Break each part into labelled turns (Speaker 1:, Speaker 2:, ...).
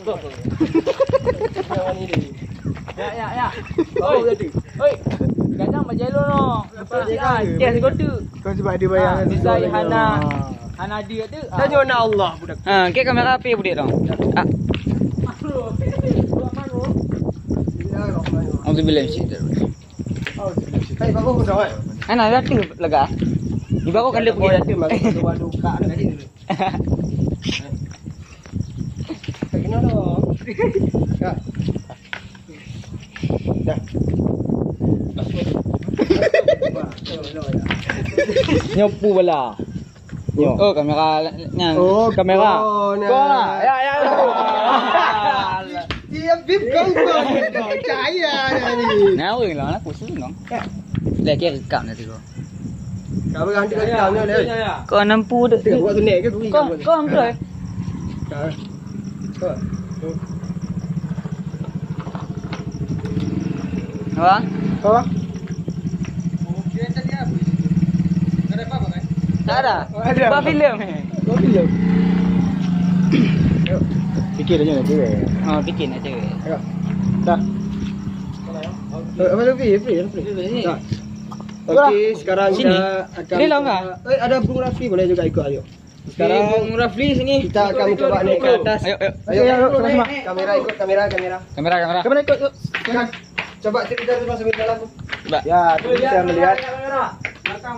Speaker 1: stop. Ya. Oh, jadi. Oi. Kadang macam lo no. Lepas dia kes kota.
Speaker 2: Kau sebab dia bayar
Speaker 1: Bisa Hana dia tu.
Speaker 2: Tanya nak Allah budak.
Speaker 3: Ke kamera api budak dong. Alhamdulillah sih.
Speaker 2: Hai bagus dah oi.
Speaker 3: Ana dah tu lega. Di bawah kan dia pergi.
Speaker 2: Tu mak tu duka tadi. Kena dah. Dah.
Speaker 1: Nyopu bala.
Speaker 3: Oh, kamera yang kamera.
Speaker 1: Kau lah. Ya.
Speaker 2: Dia bib kau percaya ni.
Speaker 3: Nawa lah nak pusing dong. Dah kira rekam dah tu.
Speaker 2: Kau ganti kau ni le.
Speaker 3: Kau nampu dah.
Speaker 2: Tengok buat tu nek ke tu.
Speaker 3: Kau ambil. Apa?
Speaker 2: Apa?
Speaker 3: Tak ada. Apa filem?
Speaker 2: Kau filem. Fikir aja nak cewek.
Speaker 3: Oh, bikin nak cewek.
Speaker 2: Dah. Apa lebih? Dah. Okey, sekarang
Speaker 3: Sini.
Speaker 2: kita akan
Speaker 3: Ini lama.
Speaker 2: ada Bung Rafli boleh juga ikut ayo.
Speaker 1: Sekarang Bung Rafli sini.
Speaker 2: Kita akan mencoba naik ke atas.
Speaker 3: Ayo.
Speaker 2: Ayo, kamera ikut kamera.
Speaker 3: Kamera.
Speaker 2: Kamera ikut. Jangan. Coba cerita tu masuk ke dalam tu.
Speaker 3: Coba.
Speaker 2: Ya, dulu saya melihat.
Speaker 1: Belakang.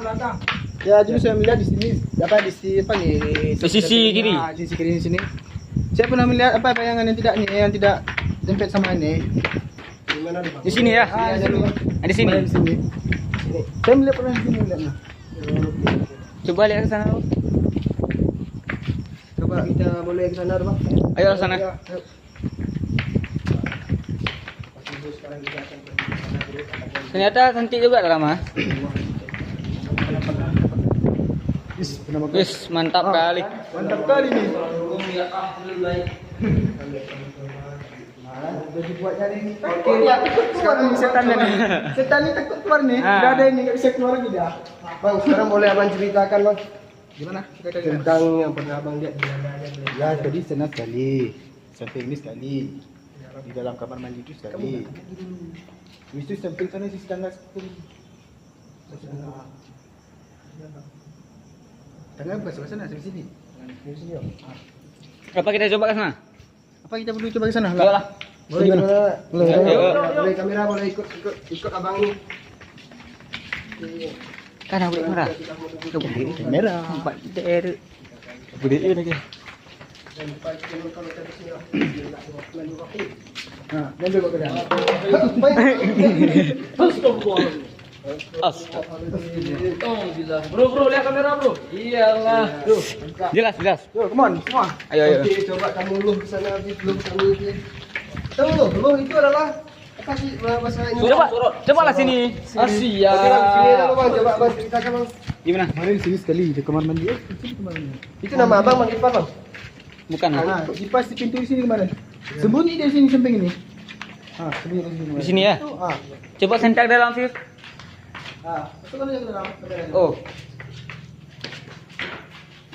Speaker 2: Ya, dulu saya melihat di sini apa di sisi apa ni?
Speaker 3: Di sisi kiri.
Speaker 2: Di sisi kiri sini. Saya pernah melihat apa bayangan yang tidak dempet sama ini. Di mana tu?
Speaker 3: Di sini ya. Di sini.
Speaker 2: Di sini. Saya melihat pernah di sini melihatnya.
Speaker 3: Coba lihat ke sana.
Speaker 2: Coba kita boleh ke sana tu, Bang.
Speaker 3: Ayo ke sana. Ternyata cantik juga drama. Wis, mantap kali.
Speaker 2: Mantap kali ni. Okey, sekarang setan ni. Setan ni takut keluar ni. Dah ada ni, enggak bisa keluar lagi dah. Bang, sekarang boleh abang ceritakan, Bang. Gimana? Tentang yang pernah abang lihat di mana aja. Ya, tadi senang sekali. Samping ini sekali. Di dalam kamar mandi itu sekali. Habis itu samping sana sisi tangga sekali. Tangga bukan sebelah sana, sebelah sini. Sebelah sini.
Speaker 3: Apa kita coba ke sana?
Speaker 2: Apa kita perlu coba ke sana?
Speaker 3: Ayo lah.
Speaker 2: Boleh kamera.
Speaker 3: Boleh
Speaker 2: Kamera boleh ikut abang ni.
Speaker 3: Kan aku boleh kamera. Aku boleh kamera. Nampak kita ada. Boleh lagi.
Speaker 2: Dan juga ke dalam.
Speaker 1: Bro, lihat kamera, bro. Iyalah. Tuh.
Speaker 3: Jelas.
Speaker 2: Yo, come on, semua.
Speaker 3: Ayo.
Speaker 2: Okey, coba kamu dulu ke sana belum kami ni. Tunggu, itu adalah apa sih bahasa Indonesia?
Speaker 3: Coba lah sini.
Speaker 1: Asia.
Speaker 2: Okey, bang, sini dulu bang, coba abang ceritakan bang.
Speaker 3: Gimana?
Speaker 2: Kemarin sini sekali di kamar mandi. Sini kamar mandi. Itu nama abang Bang Irfan bang.
Speaker 3: Bukan.
Speaker 2: Kipas di pintu di sini kemarin. Sembunyi di sini samping ini. Sembunyi di sini.
Speaker 3: Di sini ya. Coba sentak dalam sih.
Speaker 2: Masukkan aja ke dalam.
Speaker 3: Oh,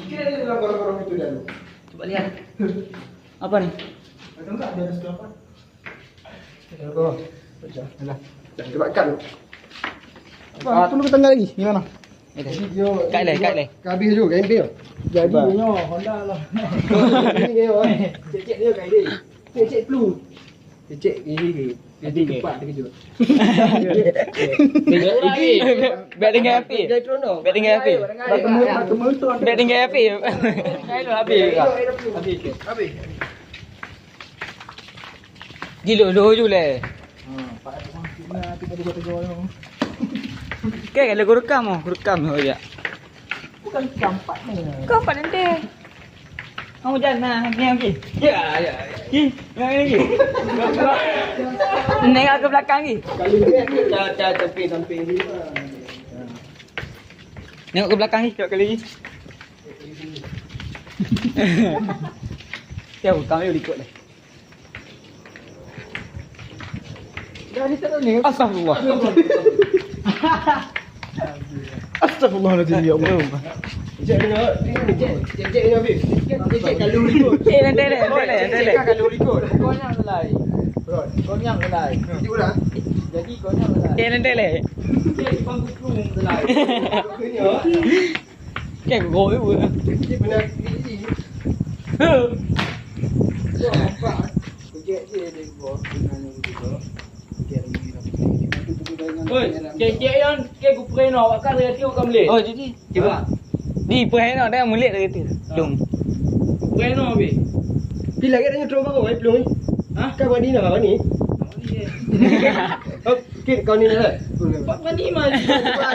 Speaker 2: Kira di dalam gorong-gorong itu dulu.
Speaker 3: coba lihat. Apa nih?
Speaker 2: Ada enggak di atas apa? Gorong. Dah. Coba kat dulu. Bang, tunggu ke tengah lagi. Gimana?
Speaker 3: Kait leh.
Speaker 2: Habis juga MP tu. Jadi nyo Honda lah. Ini dia oi. Cek dia kai dia. Cek flu. Cek ini. Jadi cepat dia kejut.
Speaker 3: Bet tinggal api. Bet tinggal api. Bet tinggal api.
Speaker 2: Habis.
Speaker 3: Gila dulu le. Kayak kalau aku rekam ya.
Speaker 2: Bukan campak ni.
Speaker 3: Kau apa nanti? Kamu jangan lagi. Ya. Yang lagi. Nengok ke belakang lagi.
Speaker 2: Kali ni kita sampai ni.
Speaker 3: Nengok ke belakang lagi, kali lagi. Ya, kami boleh ikut lah.
Speaker 2: Dah ni terus ni.
Speaker 3: Astagfirullah.
Speaker 2: Astagfirullahaladzim ya Allah. Cek dengar. Cek dengar Fik. Cek kalori kot.
Speaker 3: Nanti le.
Speaker 2: Cek kalori kot.
Speaker 1: Kau yang selai. Kau yang selai.
Speaker 2: Jadi udah.
Speaker 1: Jadi kau yang selai.
Speaker 3: Nanti le.
Speaker 1: Cek bangku kum selai.
Speaker 3: Cái gối vừa.
Speaker 2: Cek benar.
Speaker 1: Oi, cek yang ke kupre no kan dia tiu kam le.
Speaker 3: Oh jadi.
Speaker 1: Coba.
Speaker 3: Di puai nó đang muốn liệt rồi từ. Đúng.
Speaker 1: Kupre no be.
Speaker 2: Bila kita nyuruh bang kau belum ni?
Speaker 1: Hah?
Speaker 2: Kau ni nak apa ni? Okey, kau ni nak.
Speaker 1: Mandi mah.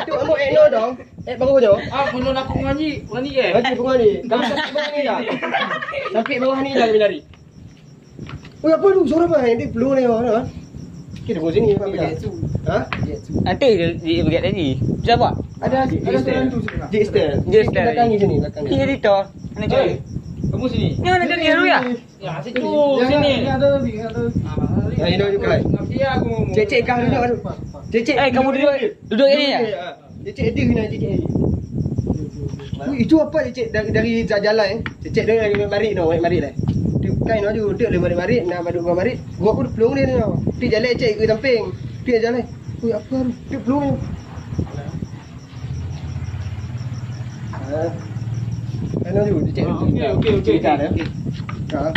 Speaker 2: Tu kamu eno dong. Bang kau jauh.
Speaker 1: Ah, belum aku ngaji. Mandi ke?
Speaker 2: Lagi bunga ni. Kamu sampai bawah ni dah. Sampai bawah ni dah menari. Oh apa tu? Suara apa? Ini belum ni orang. Kita tunggu sini apa benda? Ha?
Speaker 3: Nanti dia begitu tadi. Siapa?
Speaker 2: Ada suara tu sebelah. Jester.
Speaker 3: Jester.
Speaker 2: Belakang ni sini, belakang
Speaker 3: Ini
Speaker 2: ni.
Speaker 3: editor. Mana cuy?
Speaker 1: Kamu sini.
Speaker 3: Ni mana kan dia ya?
Speaker 1: Ya, situ sini.
Speaker 2: Ha, ini juga.
Speaker 1: Dia aku ngomong.
Speaker 2: Cek kau duduk. Cek.
Speaker 3: Eh kamu duduk ini ya?
Speaker 2: Cek dia kena cek. Itu apa cek dari jalan eh? Cek dia dari marik no, marik lah. Kain no juga untuk le marik nak madu marik. Gua pun pelung dia no. Ti jalan cek ke samping. Ti jalan. Oi apa tu? Ti pelung ni. Ha. Kan juga cek.
Speaker 1: Okey.
Speaker 2: Ha.